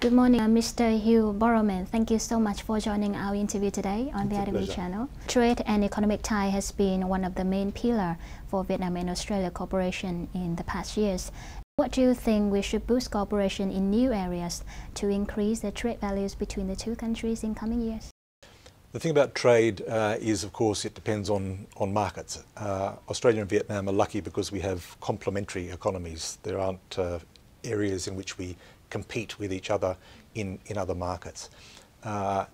Good morning, Mr. Hugh BORROWMAN. Thank you so much for joining our interview today on the VITV channel. Trade and economic tie has been one of the main pillars for Vietnam and Australia cooperation in the past years. What do you think we should boost cooperation in new areas to increase the trade values between the two countries in coming years? The thing about trade is, of course, it depends on markets. Australia and Vietnam are lucky because we have complementary economies. There aren't areas in which we compete with each other in other markets. I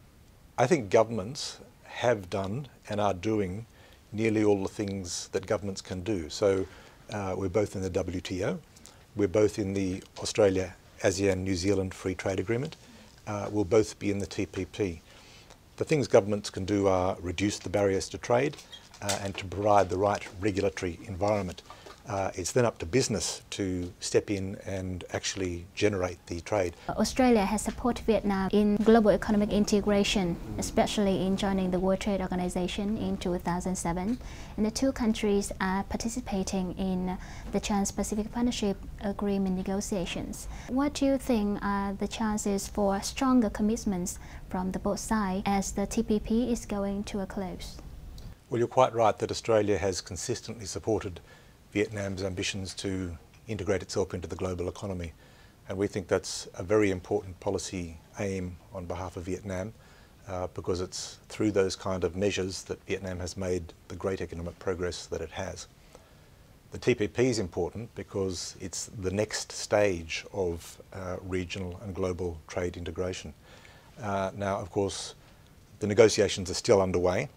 think governments have done and are doing nearly all the things that governments can do. So we're both in the WTO, we're both in the Australia-ASEAN-New Zealand Free Trade Agreement, we'll both be in the TPP. The things governments can do are reduce the barriers to trade and to provide the right regulatory environment. It's then up to business to step in and actually generate the trade. Australia has supported Vietnam in global economic integration, especially in joining the World Trade Organization in 2007. And the two countries are participating in the Trans-Pacific Partnership Agreement negotiations. What do you think are the chances for stronger commitments from the both sides as the TPP is going to a close? Well, you're quite right that Australia has consistently supported Vietnam's ambitions to integrate itself into the global economy. And we think that's a very important policy aim on behalf of Vietnam because it's through those kind of measures that Vietnam has made the great economic progress that it has. The TPP is important because it's the next stage of regional and global trade integration. Now, of course, the negotiations are still underway,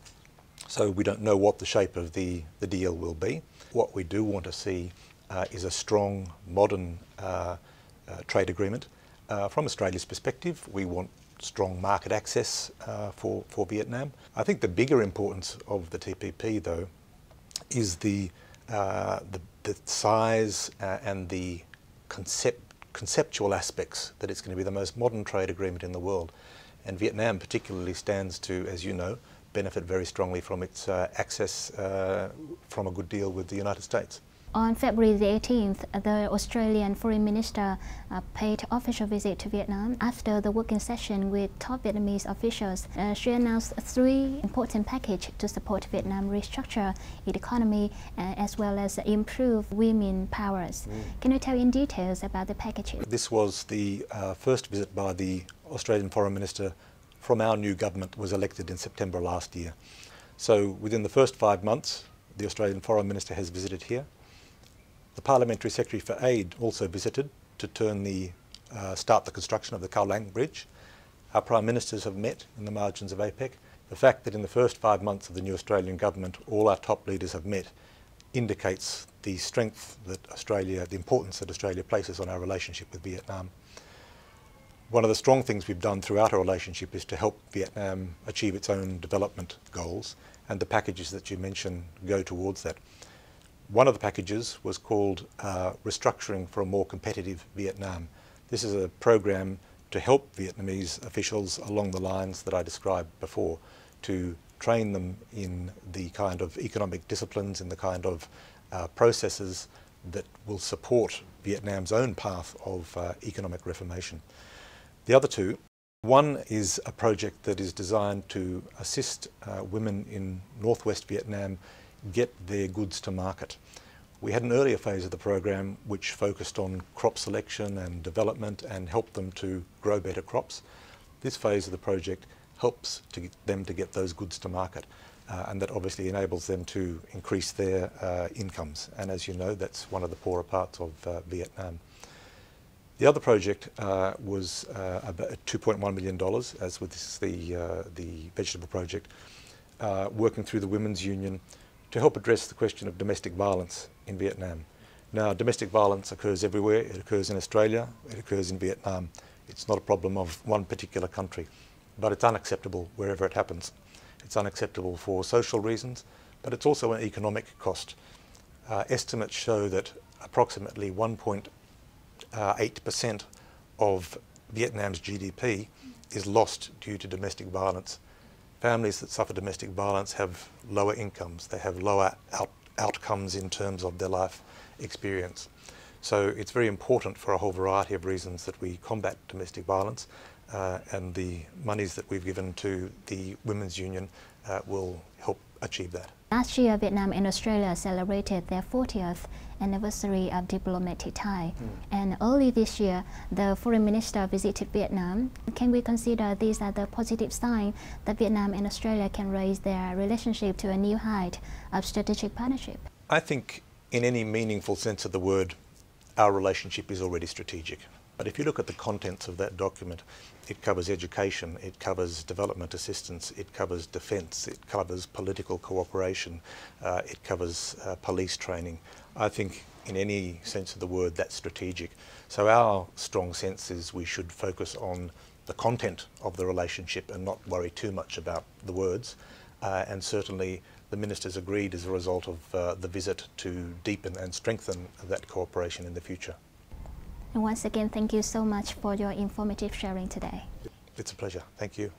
so we don't know what the shape of the deal will be. What we do want to see is a strong, modern trade agreement. From Australia's perspective, we want strong market access for Vietnam. I think the bigger importance of the TPP, though, is the size and the conceptual aspects that it's going to be the most modern trade agreement in the world. And Vietnam particularly stands to, as you know, benefit very strongly from its access from a good deal with the United States. On February the 18th, the Australian Foreign Minister paid official visit to Vietnam. After the working session with top Vietnamese officials, she announced 3 important packages to support Vietnam restructure its economy as well as improve women powers. Can you tell in details about the packages? This was the first visit by the Australian Foreign Minister from our new government was elected in September last year. So within the first 5 months, the Australian Foreign Minister has visited here. The Parliamentary Secretary for Aid also visited to start the construction of the Khao Lang Bridge. Our Prime Ministers have met in the margins of APEC. The fact that in the first 5 months of the new Australian government, all our top leaders have met indicates the strength that the importance that Australia places on our relationship with Vietnam. One of the strong things we've done throughout our relationship is to help Vietnam achieve its own development goals, and the packages that you mentioned go towards that. One of the packages was called Restructuring for a More Competitive Vietnam. This is a program to help Vietnamese officials along the lines that I described before, to train them in the kind of economic disciplines and the kind of processes that will support Vietnam's own path of economic reformation. The other 2, one is a project that is designed to assist women in northwest Vietnam get their goods to market. We had an earlier phase of the program which focused on crop selection and development and helped them to grow better crops. This phase of the project helps them to get those goods to market and that obviously enables them to increase their incomes. And as you know, that's one of the poorer parts of Vietnam. The other project was about $2.1 million, as with the vegetable project, working through the Women's Union to help address the question of domestic violence in Vietnam. Now, domestic violence occurs everywhere. It occurs in Australia, it occurs in Vietnam. It's not a problem of one particular country, but it's unacceptable wherever it happens. It's unacceptable for social reasons, but it's also an economic cost. Estimates show that approximately 1.8% of Vietnam's GDP is lost due to domestic violence. Families that suffer domestic violence have lower incomes, they have lower outcomes in terms of their life experience. So it's very important for a whole variety of reasons that we combat domestic violence, and the monies that we've given to the Women's Union will help achieve that. Last year, Vietnam and Australia celebrated their 40th anniversary of diplomatic tie. And early this year, the foreign minister visited Vietnam. Can we consider these as the positive sign that Vietnam and Australia can raise their relationship to a new height of strategic partnership? I think in any meaningful sense of the word, our relationship is already strategic. But if you look at the contents of that document, it covers education, it covers development assistance, it covers defence, it covers political cooperation, it covers police training. I think in any sense of the word, that's strategic. So our strong sense is we should focus on the content of the relationship and not worry too much about the words. And certainly the ministers agreed as a result of the visit to deepen and strengthen that cooperation in the future. And once again, thank you so much for your informative sharing today. It's a pleasure. Thank you.